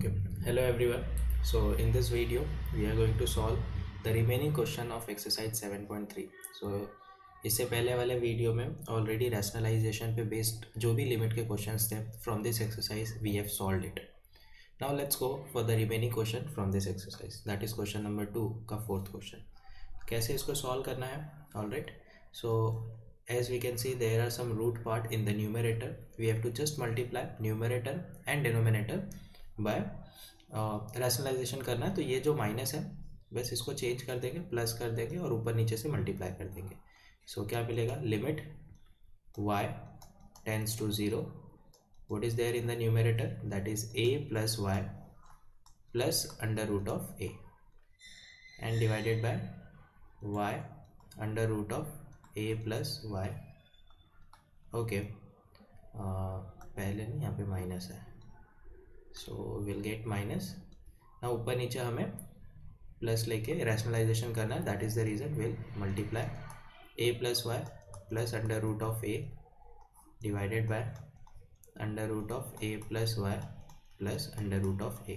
Okay, hello everyone. So in this video we are going to solve the remaining question of exercise 7.3. So इससे पहले वाले video में already rationalisation पे based जो भी limit के क्वेश्चंस थे from this exercise we have solved it. Now let's go for the remaining question from this exercise, that is question number 2 का फोर्थ क्वेश्चन. कैसे इसको सॉल्व करना है? Alright, so as we can see there are some root part in the numerator. We have to just multiply numerator and denominator by rationalisation करना है. तो ये जो माइनस है बस इसको चेंज कर देंगे, प्लस कर देंगे और ऊपर नीचे से मल्टीप्लाई कर देंगे. सो क्या मिलेगा? Limit y tends to 0, what is there in the numerator, that is a plus y plus under root of a and divided by y under root of a plus y. Okay, पहले नहीं, यहाँ पे minus है, सो will get minus. ना ऊपर नीचे हमें plus लेके रैशनलाइजेशन करना है, that is the reason. Will multiply a plus y plus under root of a divided by under root of a plus y plus under root of a.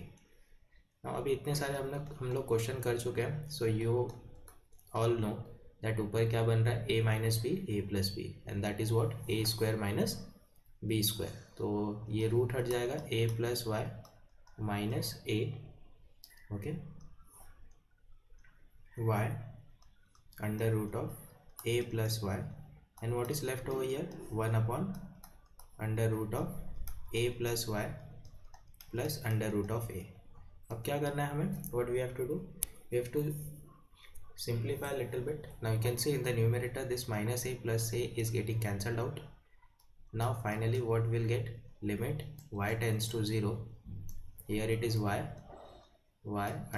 ना अभी इतने सारे हम लोग क्वेश्चन कर चुके हैं. So you all know that ऊपर क्या बन रहा है, a minus b a plus b, and that is what a square minus b square. तो ये रूट हट जाएगा, a plus y minus a, okay, y under root of a plus y, and what is left over here, 1 upon under root of a plus y plus under root of a. अब क्या करना है हमें, what we have to do, we have to simplify a little bit. Now you can see in the numerator this minus a plus a is getting cancelled out. Now finally what we'll get, limit y tends to 0, here it is y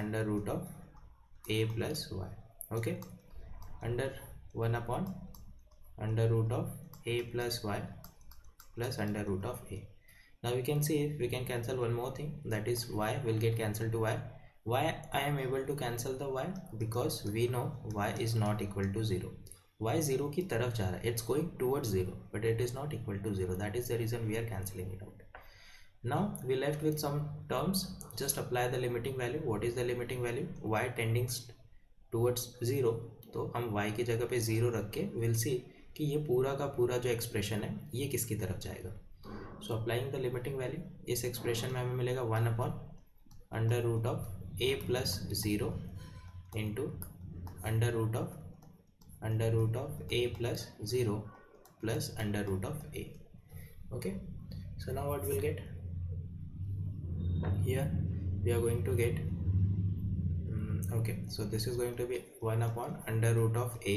under root of a plus y, okay, under 1 upon under root of a plus y plus under root of a. Now we can see if we can cancel one more thing, that is y will get cancelled to y. Why I am able to cancel the y, because we know y is not equal to 0. y 0 की तरफ जा रहा है, it's going towards 0, but it is not equal to 0. That is the reason we are cancelling it out. Now we left with some terms. Just apply the limiting value. What is the limiting value? y tending towards 0. तो हम y की जगह पे 0 रख के we'll see कि ये पूरा का पूरा जो एक्सप्रेशन है ये किसकी तरफ जाएगा. So applying the limiting value, इस एक्सप्रेशन में हमें मिलेगा 1 upon under root of a plus 0 into under root of a plus 0 plus under root of a. Okay, so now what we'll get here, we are going to get okay, so this is going to be 1 upon under root of a,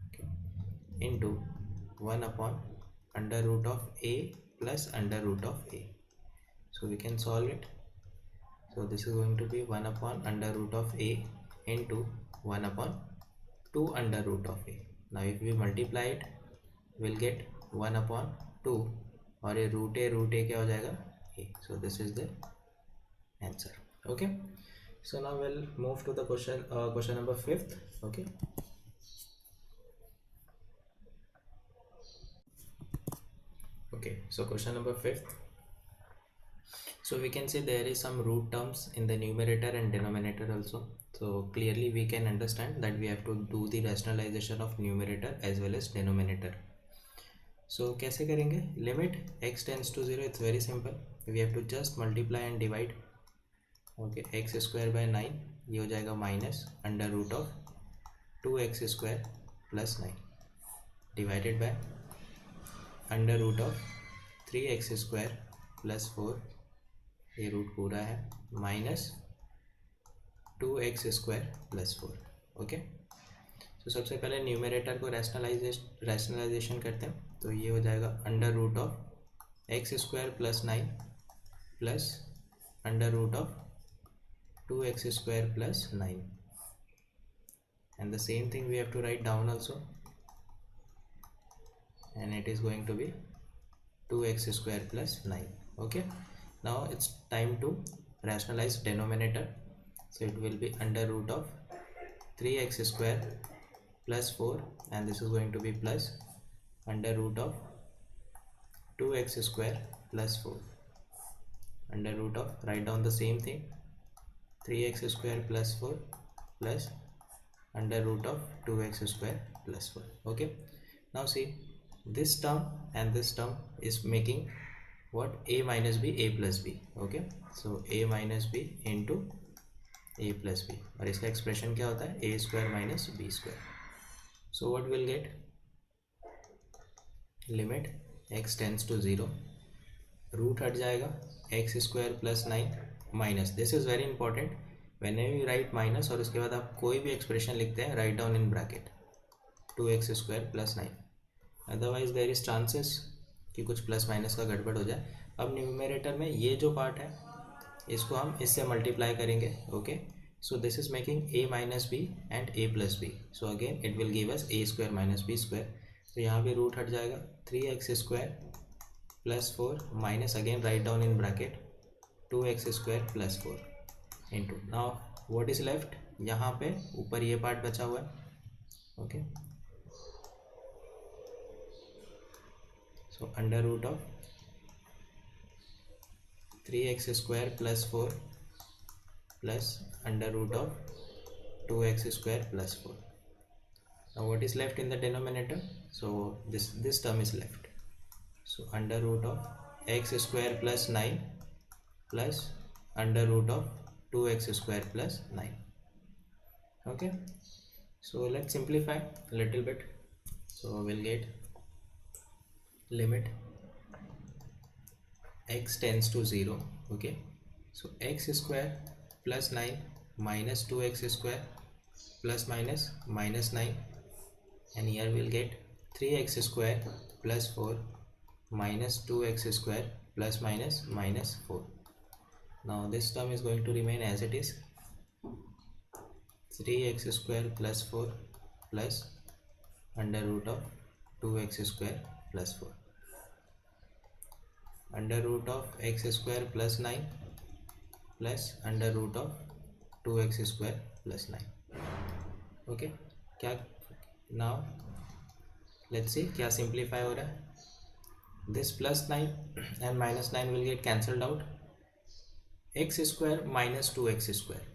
okay, into 1 upon under root of a plus under root of a. So we can solve it. So this is going to be 1 upon under root of a into 1 upon 2 under root of a. Now if we multiply it, we'll get 1 upon 2, और ये root a क्या हो जाएगा, a. So this is the answer. Okay, so now we'll move to the question number 5th. Okay, so question number 5th. So we can say there is some root terms in the numerator and denominator also. So clearly we can understand that we have to do the rationalization of numerator as well as denominator. So कैसे करेंगे? Limit x tends to 0, it's very simple. We have to just multiply and divide. Okay, x square by 9, ये हो जाएगा minus under root of 2x square plus 9 divided by under root of 3x square plus 4, ये root पूरा है, minus 2x square plus 4. Okay, तो सबसे पहले numerator को रैशनलाइजेशन करते हैं. तो ये हो जाएगा under root of x square plus 9 plus under root of 2x square plus 9, and the same thing we have to write down also, and it is going to be 2x square plus 9. Okay, now it's time to rationalize denominator. So it will be under root of 3x square plus 4, and this is going to be plus under root of 2x square plus 4. under root of, write down the same thing, 3x square plus 4 plus under root of 2x square plus 4. Okay, now see, this term and this term is making what, a minus b, a plus b. Okay, so a minus b into a plus b, और इसका expression क्या होता है, a square minus b square. So what we'll get, limit x tends to 0, root हट जाएगा, x square plus 9 minus, this is very important, when you write minus और उसके बाद आप कोई भी एक्सप्रेशन लिखते हैं, write down in bracket 2x square plus 9, otherwise there is chances कि कुछ प्लस माइनस का गड़बड़ हो जाए. अब न्यूमरेटर में ये जो पार्ट है इसको हम इससे मल्टीप्लाई करेंगे. Okay, so this is making a minus b and a plus b, so again it will give us a square minus b square. तो यहाँ पे रूट हट जाएगा, 3x square plus 4 minus, again write down in bracket 2x square plus 4 into, now what is left, यहाँ पे ऊपर ये part बचा हुआ है. Okay, so under root of 3x square plus 4 plus under root of 2x square plus 4. Now what is left in the denominator? So this term is left. So under root of x square plus 9 plus under root of 2x square plus 9. Okay, so let's simplify a little bit. So we'll get limit x tends to 0. Okay, so x square plus 9 minus 2x square plus minus minus 9, and here we'll get 3x square plus 4 minus 2x square plus minus minus 4. Now this term is going to remain as it is, 3x square plus 4 plus under root of 2x square plus 4 under root of x square plus 9 plus under root of 2x square plus 9. Okay, क्या, now let's see क्या simplify हो रहा है. This plus 9 and minus 9 will get cancelled out, x square minus 2x square,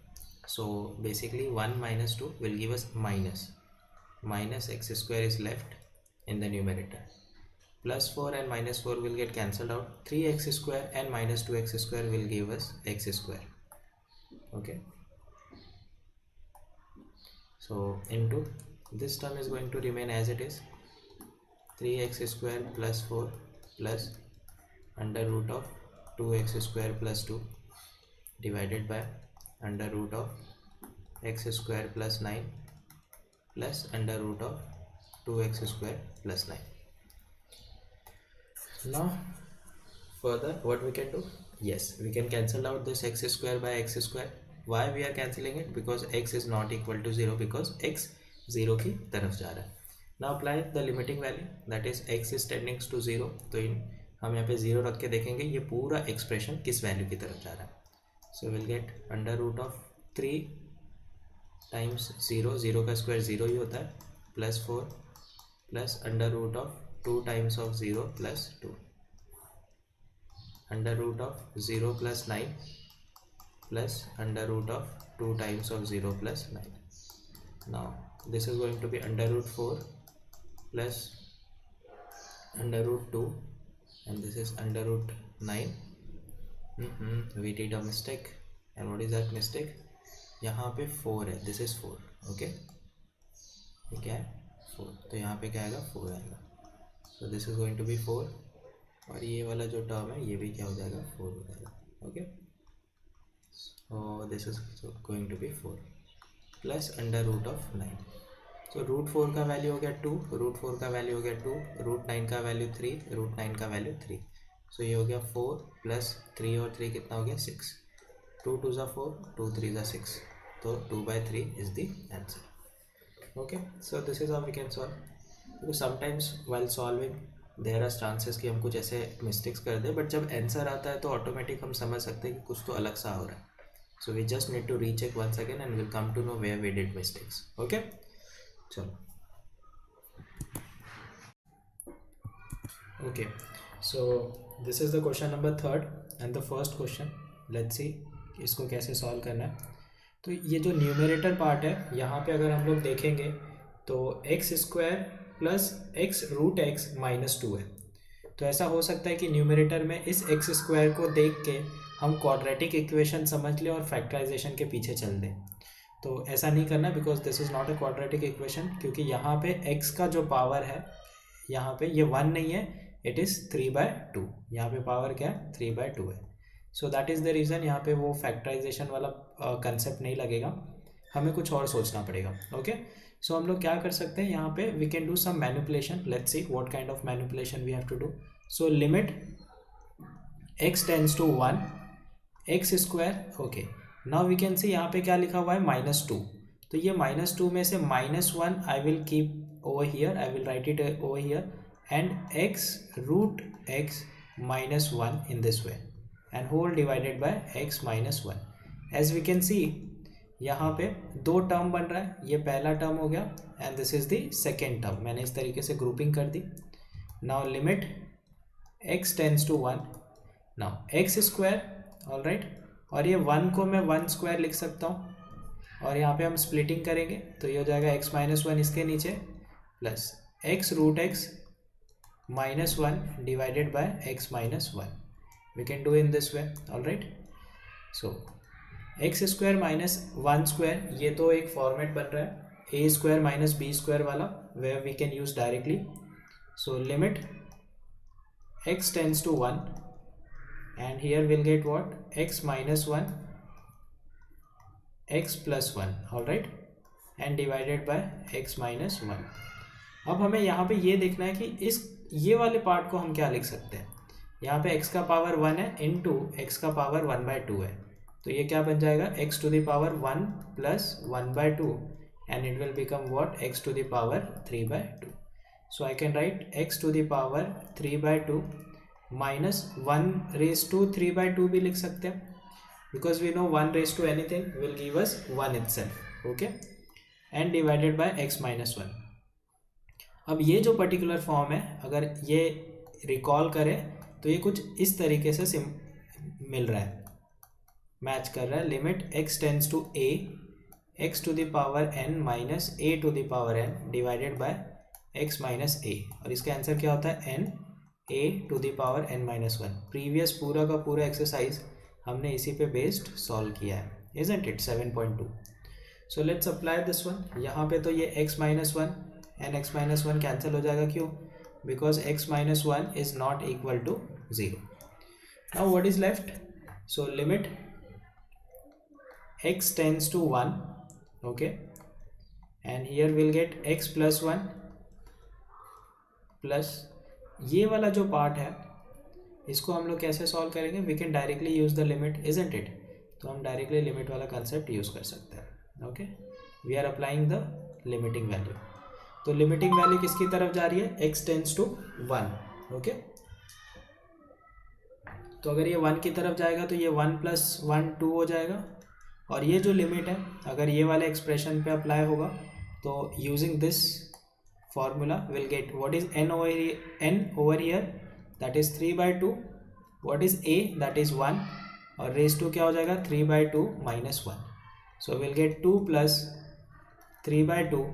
so basically 1 minus 2 will give us minus x square is left in the numerator, plus 4 and minus 4 will get cancelled out, 3x square and minus 2x square will give us x square. Okay, so into this term is going to remain as it is, 3x square plus 4 plus under root of 2x square plus 2 divided by under root of x square plus 9 plus under root of 2x square plus 9. Now further what we can do, yes, we can cancel out this x square by x square. Why we are cancelling it? Because x is not equal to 0, because x 0 की तरफ जा रहा है. Now apply the limiting value, that is x is tending to 0, तो हम यहाँ पे 0 रख के देखेंगे ये पूरा एक्सप्रेशन किस वैल्यू की तरफ जा रहा है. So we'll get under root of 3 times 0, 0 का स्क्वायर 0 ही होता है, plus 4 plus under root of 2 times of 0 plus 2 under root of 0 plus 9 plus under root of 2 times of 0 plus 9. Now this is going to be under root 4 plus under root 2 and this is under root 9. We did a mistake, and what is that mistake? यहाँ पे 4 है, this is 4. okay, ये क्या है 4, तो यहाँ पे क्या आएगा 4 आएगा. So this is going to be 4 और ये वाला जो टर्म है ये भी क्या हो जाएगा 4 हो जाएगा. okay, so this is going to be 4 plus under root of 9. तो रूट 4 का वैल्यू हो गया 2, रूट 4 का वैल्यू हो गया 2, रूट 9 का वैल्यू 3, रूट 9 का वैल्यू 3. सो ये हो गया 4 प्लस 3 और 3 कितना हो गया 6, 2 2 ज़ा 4, 2 3 ज़ा 6, तो 2/3 is the answer. Okay, so this is how we can solve. Because sometimes while solving there are chances कि हम कुछ ऐसे मिस्टेक्स कर दें, बट जब आंसर आता है तो ऑटोमेटिक हम समझ सकते हैं कि कुछ तो अलग सा हो रहा है. So we just need to recheck once again and will come to know where we did mistakes. Okay, चलो. Okay, so this is the question number 3 and the first question. Let's see इसको कैसे solve करना है. तो ये जो numerator part है यहाँ पे अगर हम लोग देखेंगे तो x square plus x root x minus 2 है. तो ऐसा हो सकता है कि न्यूमरेटर में इस एक्स स्क्वायर को देख के हम क्वाड्रेटिक इक्वेशन समझ लें और फैक्टराइजेशन के पीछे चल दें. तो ऐसा नहीं करना because this is not a quadratic equation, क्योंकि यहाँ पे x का जो पावर है यहाँ पे ये 1 नहीं है, इट इज़ 3/2. यहाँ पे पावर क्या है 3/2 है. So that is the reason यहाँ पे वो फैक्टराइजेशन वाला कंसेप्ट नहीं लगेगा, हमें कुछ और सोचना पड़ेगा. ओके, सो हम लोग क्या कर सकते हैं यहाँ पे, we can do some manipulation. Let's see what kind of manipulation we have to do. So limit x tends to 1 x square. Okay, now we can see यहाँ पे क्या लिखा हुआ है -2. तो ये -2 में से -1 I will keep over here, I will write it over here, and x root x -1 in this way and whole divided by x -1. as we can see यहाँ पे दो टर्म बन रहा है, ये पहला टर्म हो गया and this is the second term. मैंने इस तरीके से ग्रुपिंग कर दी. Now limit x tends to 1. Now X square, all right, और ये 1 को मैं 1 स्क्वायर लिख सकता हूँ, और यहाँ पे हम स्प्लिटिंग करेंगे तो ये हो जाएगा x -1 इसके नीचे plus x root x -1 divided by x -1. we can do in this way, all right. so x square minus 1 square, ये तो एक फॉर्मेट बन रहा है a square minus b square वाला, where we can use directly. so limit x tends to 1 and here we'll get what, x -1 x plus 1, all right, and divided by x -1. अब हमें यहाँ पे ये देखना है कि ये वाले पार्ट को हम क्या लिख सकते हैं. यहाँ पे x का पावर 1 है इंटू एक्स का पावर 1/2 है, तो ये क्या बन जाएगा x to the power 1 plus 1/2 and it will become what, x to the power 3/2. so I can write x to the power 3/2 minus 1 raised to 3/2 भी लिख सकते हैं, because we know 1 raised to anything will give us 1 itself. okay, and divided by x -1. अब ये जो particular form है अगर ये रिकॉल करें तो ये कुछ इस तरीके से मिल रहा है, मैच कर रहा है. Limit x tends to a x to the power n minus a to the power n divided by x minus a, और इसका आंसर क्या होता है n a to the power n -1. Previous पूरा का पूरा एक्सरसाइज हमने इसी पे बेस्ड सॉल्व किया है, isn't it 7.2. So let's apply this one. यहाँ पे तो ये x -1 and x -1 कैंसिल हो जाएगा, क्यों, because x -1 is not equal to 0. Now what is left, so limit x tends to 1, okay, and here we'll get x plus 1 plus ये वाला जो पार्ट है इसको हम लोग कैसे सॉल्व करेंगे, we can directly use the limit, isn't it. तो हम डायरेक्टली लिमिट वाला कंसेप्ट यूज कर सकते हैं. Okay, we are applying the limiting value. तो लिमिटिंग वैल्यू किसकी तरफ जा रही है, x टेंड्स टू 1. ओके, तो अगर ये 1 की तरफ जाएगा तो ये 1 + 1 2 हो जाएगा, और ये जो लिमिट है अगर ये वाले एक्सप्रेशन पे अप्लाई होगा तो using this formula will get what is n over here, that is 3/2. What is a, that is 1, और रेज टू क्या हो जाएगा 3/2 - 1. सो विल गेट 2 + 3/2,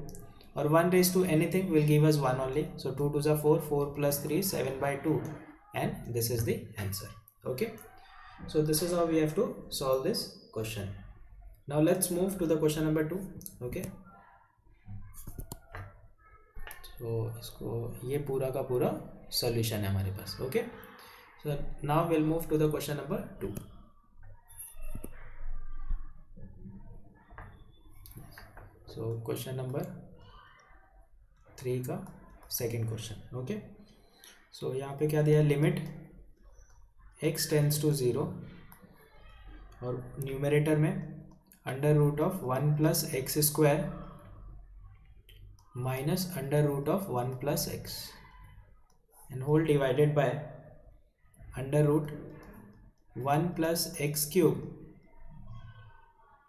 और 1 raised to anything will give us 1 only. so 2 2s are 4, 4 plus 3 7/2, and this is the answer. okay, so this is how we have to solve this question. now let's move to the question number 2. okay, so इसको ये पूरा का पूरा solution है हमारे पास. okay, so now we'll move to the question number 2. so question number 3 का second question. Okay, सो यहाँ पे क्या दिया है, लिमिट x टेंड्स टू 0, और न्यूमरेटर में √1 + x² minus √1 + x and whole divided by √1 + x³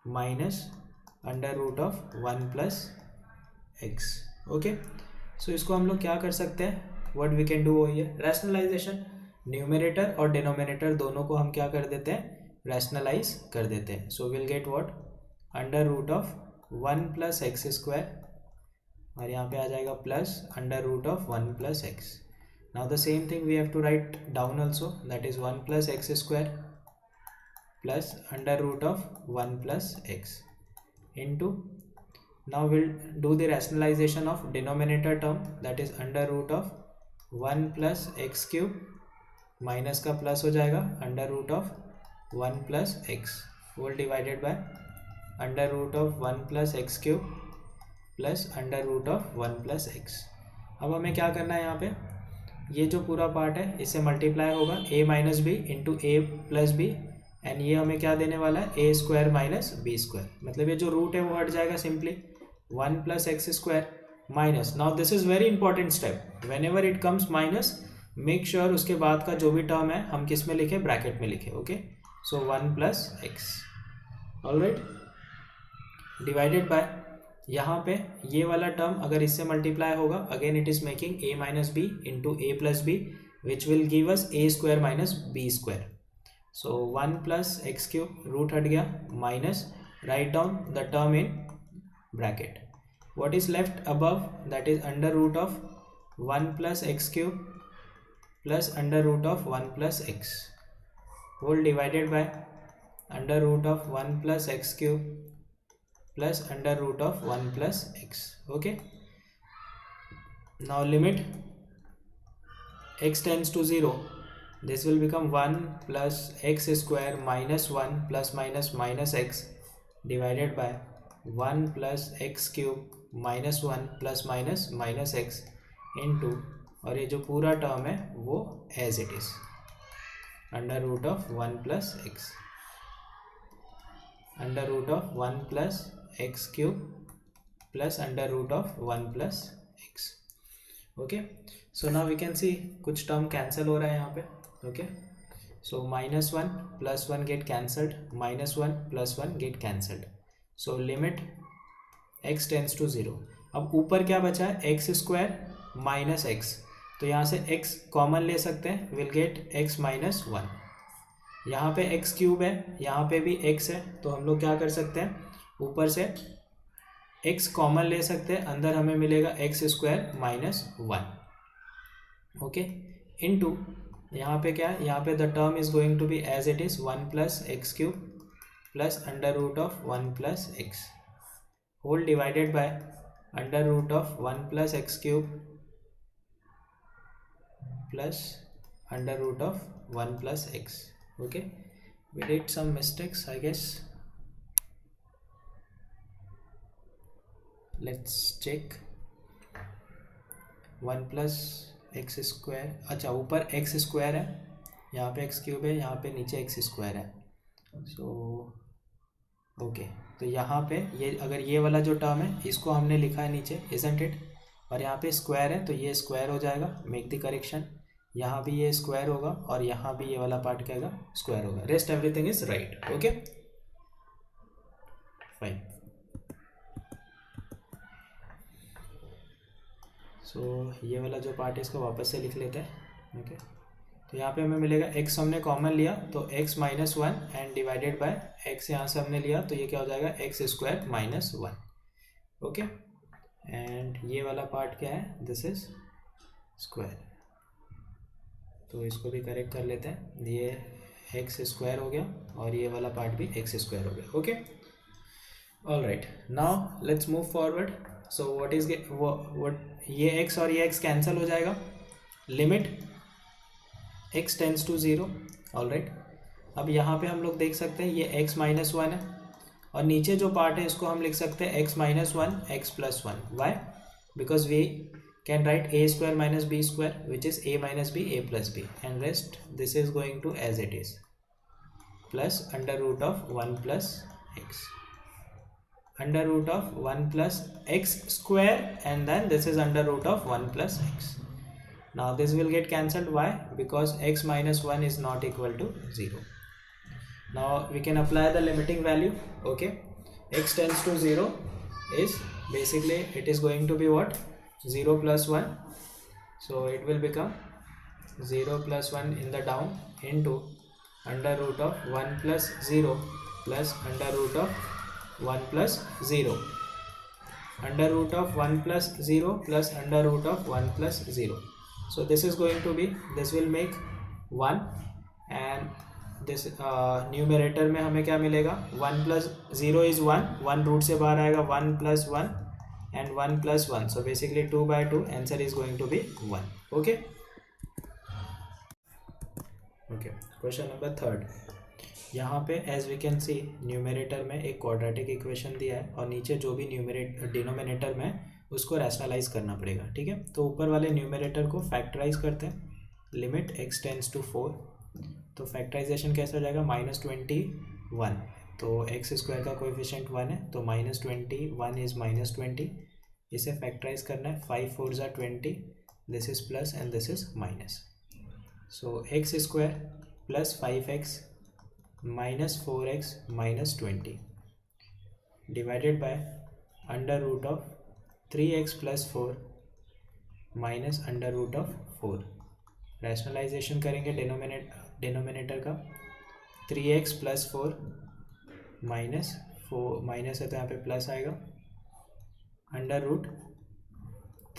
minus √1 + x. Okay, so इसको हम लोग क्या कर सकते हैं, what we can do here, rationalization. Numerator और डिनोमिनेटर दोनों को हम क्या कर देते हैं, रैशनलाइज कर देते हैं. So will get what, under root of 1 plus x square, और यहाँ पे आ जाएगा plus under root of 1 plus x. Now the same thing we have to write down also, that is 1 plus x square plus under root of 1 plus x into, now we'll do the rationalization of denominator term, that is under root of 1 plus x cube, minus का plus हो जाएगा under root of 1 plus x whole divided by under root of 1 plus x cube plus under root of 1 plus x. अब हमें क्या करना है, यहाँ पे ये जो पूरा पार्ट है इससे मल्टीप्लाई होगा a minus b into a plus b, and ये हमें क्या देने वाला है, a square minus b square. मतलब ये जो रूट है वो हट जाएगा simply, 1 plus x square minus. Now this is very important step, whenever it comes minus make sure उसके बाद का जो भी टर्म है हम किस में लिखे, ब्रैकेट में लिखे. Okay, so 1 plus x alright divided by, यहाँ पे ये वाला टर्म अगर इससे मल्टीप्लाई होगा again it is making a minus b into a plus b which will give us a square minus b square. So 1 plus x cube, root हट गया, minus write down the term in bracket. what is left above, that is under root of 1 plus x cube plus under root of 1 plus x whole divided by under root of 1 plus x cube plus under root of 1 plus x. okay, now limit x tends to 0, this will become 1 plus x square minus 1 plus minus minus x divided by 1 plus x cube minus 1 plus minus minus x into, और ये जो पूरा term है वो as it is under root of 1 plus x under root of 1 plus x cube plus under root of 1 plus x. Okay, so now we can see कुछ term cancel हो रहा है यहाँ पे. okay, so minus 1 plus 1 get cancelled, minus 1 plus 1 get cancelled, so limit x tends to 0. अब ऊपर क्या बचा है, एक्स स्क्वायर माइनस एक्स, तो यहाँ से x कॉमन ले सकते हैं, विल गेट x माइनस 1. यहाँ पे x क्यूब है, यहाँ पे भी x है, तो हम लोग क्या कर सकते हैं, ऊपर से x कॉमन ले सकते हैं, अंदर हमें मिलेगा x square minus 1. Okay, into यहाँ पे क्या है, यहाँ पे the term is going to be as it is 1 plus x cube plus under root of 1 plus x whole divided by under root of 1 plus x cube plus under root of 1 plus x. Okay, we did some mistakes I guess, let's check. 1 plus x square, अच्छा ऊपर x square है, यहाँ पे x cube है, यहाँ पे नीचे x square है. सो ओके, तो यहाँ पे ये अगर ये वाला जो टर्म है इसको हमने लिखा है नीचे, इजंट इट, और यहाँ पे स्क्वायर है तो ये स्क्वायर हो जाएगा, मेक द करेक्शन. यहाँ भी ये स्क्वायर होगा और यहाँ भी ये वाला पार्ट क्या होगा, स्क्वायर होगा. Rest everything is right. Okay fine. So ये वाला जो पार्ट है इसको वापस से लिख लेते हैं. ओके, तो यहाँ पे हमें मिलेगा x हमने कॉमन लिया तो x minus 1 and divided by x यहाँ से हमने लिया तो ये क्या हो जाएगा, x square minus 1. Okay, and ये वाला पार्ट क्या है, दिस इज स्क्वायर, तो इसको भी करेक्ट कर लेते हैं. ये एक्स स्क्वायर हो गया और ये वाला पार्ट भी एक्स स्क्वायर हो गया. Okay, all right, now let's move forward. So what is what, ये x और ये x कैंसिल हो जाएगा, limit x tends to 0. All right, अब यहाँ पे हम लोग देख सकते हैं ये x माइनस 1 है और नीचे जो पार्ट है इसको हम लिख सकते हैं x minus 1 x plus 1. Why, because we can write a square minus b square which is a minus b a plus b, and rest this is going to as it is plus under root of 1 plus x under root of 1 plus x square, and then this is under root of 1 plus x. Now this will get cancelled. Why? Because x minus 1 is not equal to 0. Now we can apply the limiting value. Okay, x tends to 0 is basically it is going to be what, 0 plus 1, so it will become 0 plus 1 in the down into under root of 1 plus 0 plus under root of 1 plus 0. Under root of 1 plus 0 plus under root of 1 plus 0. So this is going to be, this will make 1 and this numerator में हमें क्या मिलेगा 1 plus 0 is 1, 1 root से बाहर आएगा 1 plus 1 and 1 plus 1. So basically 2 by 2, answer is going to be 1. Okay. Okay. Question number 3. यहाँ पे as we can see numerator में एक क्वाड्रेटिक इक्वेशन दिया है और नीचे जो भी डिनोमिनेटर में उसको रैशनलाइज करना पड़ेगा. ठीक है, तो ऊपर वाले न्यूमरेटर को फैक्टराइज करते हैं. Limit x tends to 4. तो फैक्टराइजेशन कैसे हो जाएगा -21. तो एक्स स्क्वायर का कोएफिशिएंट 1 है तो -21 इज -20. इसे फैक्टराइज करना है. 5 4 ज़ा 20. This is plus and this is minus. So x square plus 5x minus 4x minus 20 divided by under root of 3x plus 4 minus under root of 4. Rationalisation करेंगे denominator का. 3x plus 4 minus 4 minus है तो यहाँ पे plus आएगा. Under root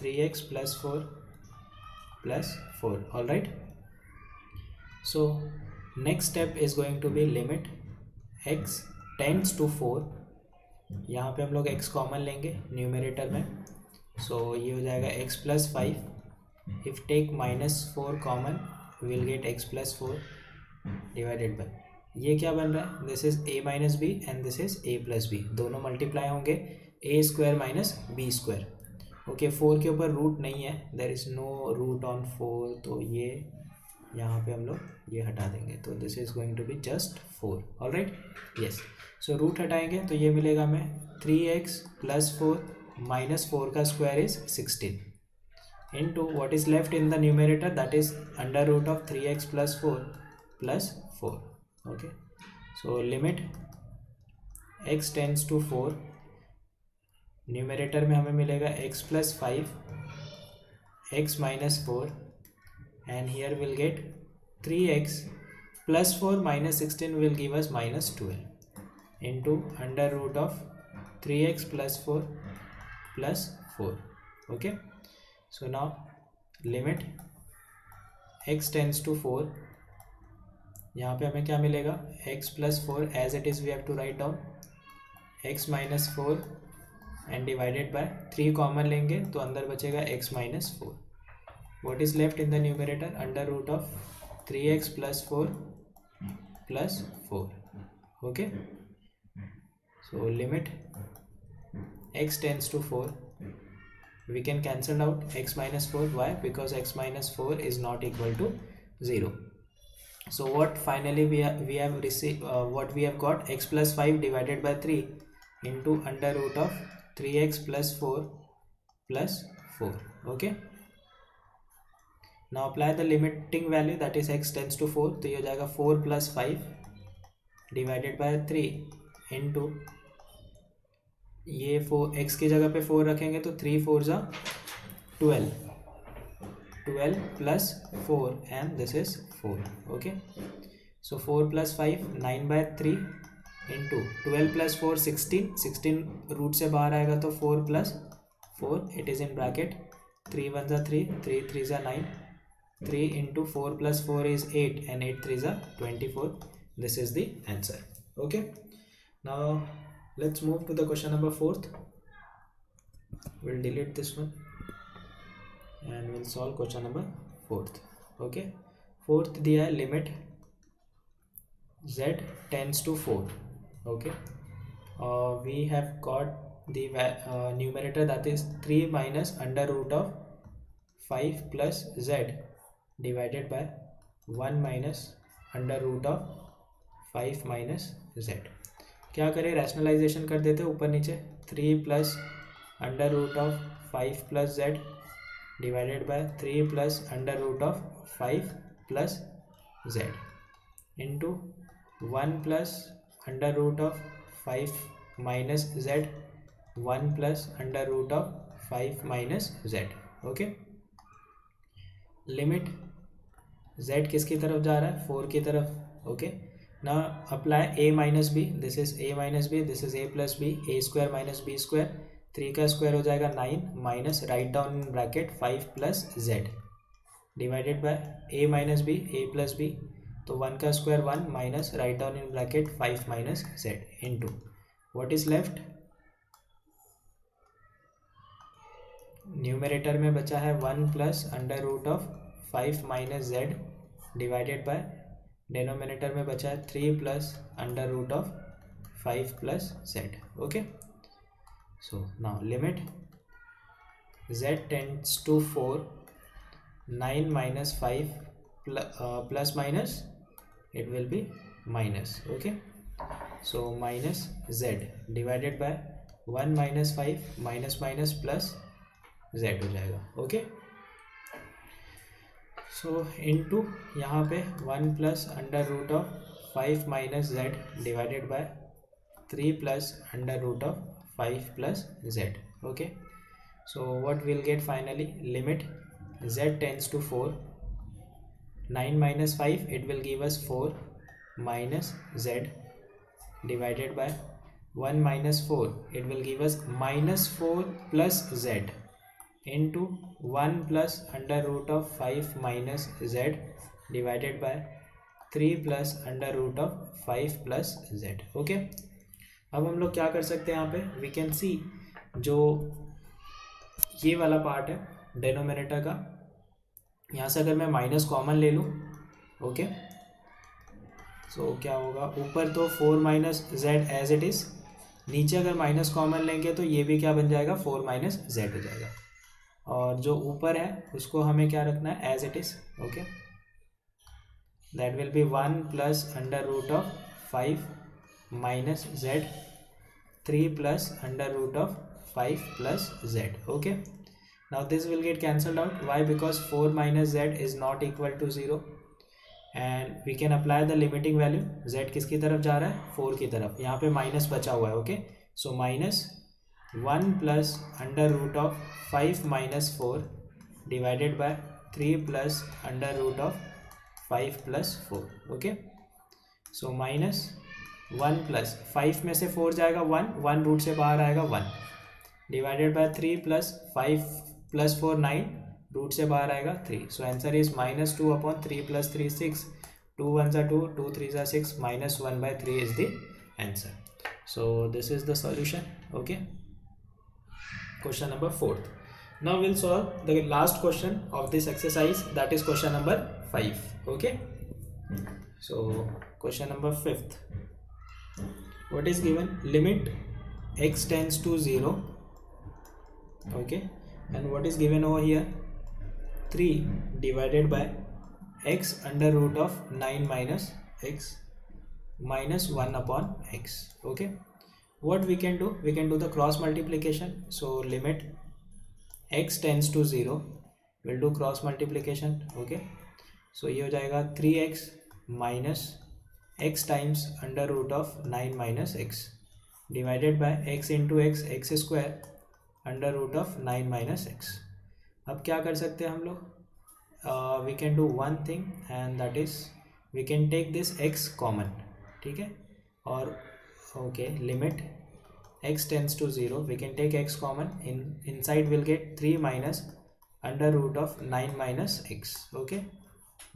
3x plus 4 plus 4. All right. So next step is going to be limit x tends to 4. यहाँ पे हम लोग x कॉमन लेंगे न्यूमरेटर में. सो ये हो जाएगा x plus 5. If take -4 common will get x plus 4 divided by ये क्या बन रहा है. This is a minus b and this is a plus b. दोनों मल्टीप्लाई होंगे a square minus b square. Okay, 4 के ऊपर रूट नहीं है, there is no root on 4. तो ये यहाँ पे हम लोग ये हटा देंगे तो this is going to be just 4. All right. Yes. So root हटाएंगे तो ये मिलेगा हमें 3x प्लस 4 माइनस 4 का square is 16 into what is left in the numerator that is under root of 3x plus 4 plus 4. Okay. So limit x tends to 4. Numerator में हमें मिलेगा x plus 5 x minus 4 and here we'll get 3x plus 4 minus 16 will give us minus 12 into under root of 3x plus 4 plus 4. Okay, so now limit x tends to 4. यहाँ पे हमें क्या मिलेगा x plus 4 as it is we have to write down x minus 4 and divided by 3 common लेंगे तो अंदर बचेगा x minus 4. What is left in the numerator? Under root of 3x plus 4 plus 4. Okay. So limit x tends to 4. We can cancel out x minus 4. Why? Because x minus 4 is not equal to 0. So what finally we have received what we have got x plus 5 divided by 3 into under root of 3x plus 4 plus 4. Okay. Now apply the limiting value that is x tends to 4. तो ये हो जाएगा 4 plus 5 divided by 3 into ये 4 x की जगह पे 4 रखेंगे तो 3 4 ज़ा 12 plus 4 and this is 4. Okay. So 4 plus 5 9 by 3 into 12 plus 4 16 root से बाहर आएगा तो 4 plus 4 it is in bracket 3 1 ज़ा 3 3 3 ज़ा 9 3 into 4 plus 4 is 8 and 8 3 is 24. This is the answer. Okay. Now let's move to the question number 4th. We'll delete this one and we'll solve question number 4th. Okay. 4th दिया है limit z tends to 4. Okay. We have got the numerator that is 3 minus under root of 5 plus z divided by 1 minus under root of 5 minus z. क्या करें rationalisation कर देते ऊपर नीचे. 3 plus under root of 5 plus z divided by 3 plus under root of 5 plus z into 1 plus under root of 5 minus z 1 plus under root of 5 minus z. Okay. Limit z किसकी तरफ जा रहा है, 4 की तरफ. Okay, now apply a minus b, this is a minus b, this is a plus b, a square minus b square, 3 का square हो जाएगा 9 minus write down in bracket 5 plus z divided by a minus b, a plus b, तो 1 का square 1 minus write down in bracket 5 minus z into what is left. Numerator में बचा है 1 plus under root of 5 minus z divided by denominator में बचा है 3 plus under root of 5 plus z. Okay, so now limit z tends to 4, 9 minus 5 plus minus it will be minus. Okay, so minus z divided by 1 minus 5 minus minus plus z हो जाएगा. Okay, सो into यहाँ पे 1 plus under root of 5 minus z divided by 3 plus under root of 5 plus z. Okay, so what will get finally, limit z tends to 4, 9 minus 5 it will give us 4 minus z divided by 1 minus 4 it will give us minus 4 plus z into 1 plus under root of 5 minus z divided by 3 plus under root of 5 plus z. Okay, अब हम लोग क्या कर सकते हैं यहाँ पे, we can सी जो ये वाला पार्ट है डिनोमिनेटर का, यहाँ से अगर मैं माइनस कॉमन ले लूँ. ओके, सो क्या होगा, ऊपर तो 4 minus z as it is, नीचे अगर माइनस कॉमन लेंगे तो ये भी क्या बन जाएगा, 4 माइनस जेड हो जाएगा, और जो ऊपर है उसको हमें क्या रखना है, as it is. Okay, that will be 1 plus under root of 5 minus z, 3 plus under root of 5 plus z. Okay, now this will get cancelled out. Why? Because 4 minus z is not equal to 0 and we can apply the limiting value. z किसकी तरफ जा रहा है, 4 की तरफ, यहाँ पे minus बचा हुआ है. Okay, so minus 1 plus under root of 5 minus 4 divided by 3 plus under root of 5 plus 4. Okay, so minus 1 plus 5 में से 4 जाएगा 1 रूट से बाहर आएगा 1 divided by 3 plus 5 plus 4 9 root से बाहर आएगा 3. So answer is minus 2 upon 3 plus 3 6, 2 1 ज़ा 2, 2 3 ज़ा 6, minus 1 by 3 is the answer. So this is the solution. Okay, question number 4. Now will solve the last question of this exercise, that is question number 5. Okay, so question number 5th, what is given, limit x tends to 0. Okay, and what is given over here, 3 divided by x under root of 9 minus x minus 1 upon x. Okay, what we can do, we can do the cross multiplication. So limit x tends to 0, we'll do cross multiplication. Okay, so ये हो जाएगा 3x minus x times under root of 9 minus x divided by x into x square under root of 9 minus x. अब क्या कर सकते हैं हम लोग, we can do one thing and that is we can take this x common. ठीक है, और okay, limit x tends to 0, we can take x common, inside will get 3 minus under root of 9 minus x. Okay,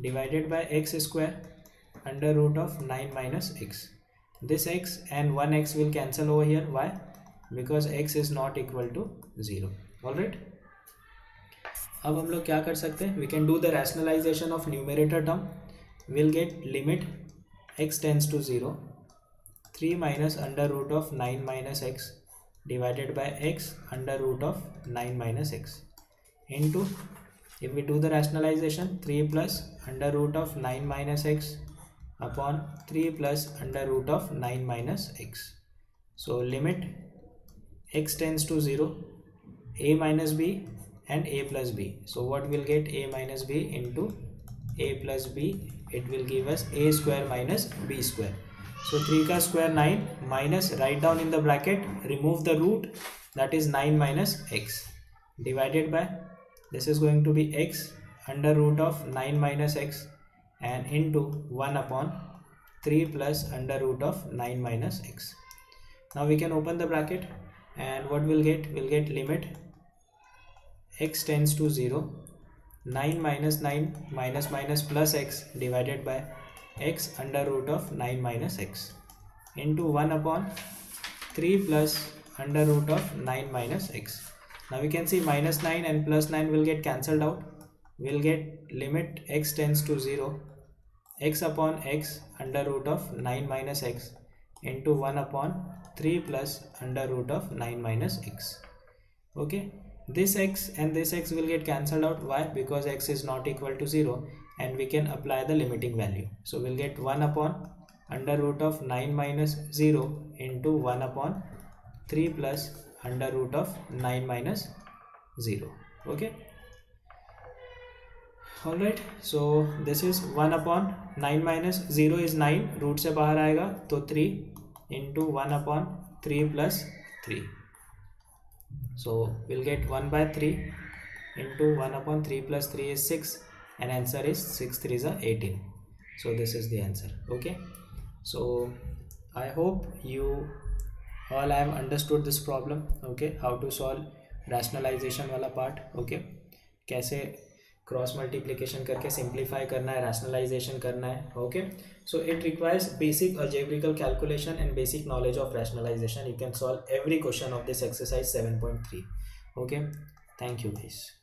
divided by x square under root of 9 minus x. This x and 1x will cancel over here. Why? Because x is not equal to 0. Alright. अब हम लोग क्या कर सकते हैं, we can do the rationalization of numerator term. We'll get limit x tends to 0, 3 minus under root of 9 minus x divided by x under root of 9 minus x into, if we do the rationalization, 3 plus under root of 9 minus x upon 3 plus under root of 9 minus x. So limit x tends to 0, a minus b and a plus b. So what will get, a minus b into a plus b, it will give us a square minus b square. So 3 का square 9 minus, write down in the bracket, remove the root, that is 9 minus x divided by, this is going to be x under root of 9 minus x and into 1 upon 3 plus under root of 9 minus x. Now we can open the bracket, and what we'll get? We'll get limit x tends to 0, 9 minus 9 minus minus plus x divided by x under root of 9 minus x into 1 upon 3 plus under root of 9 minus x. Now we can see minus 9 and plus 9 will get cancelled out. We'll get limit x tends to 0, x upon x under root of 9 minus x into 1 upon 3 plus under root of 9 minus x. Okay, this x and this x will get cancelled out. Why? Because x is not equal to 0, and we can apply the limiting value. So we'll get 1 upon under root of 9 minus 0 into 1 upon 3 plus under root of 9 minus 0. Okay, alright, so this is 1 upon 9 minus 0 is 9, root से बाहर आएगा तो 3 into 1 upon 3 plus 3. So we'll get 1 by 3 into 1 upon 3 plus 3 is 6, and answer is 6 3s are 18. So this is the answer. Okay, so I hope you all have understood this problem. Okay, how to solve rationalization वाला part. Okay, कैसे cross multiplication करके simplify करना है, rationalization करना है. Okay, so it requires basic algebraic calculation and basic knowledge of rationalization. You can solve every question of this exercise 7.3. Okay, thank you guys.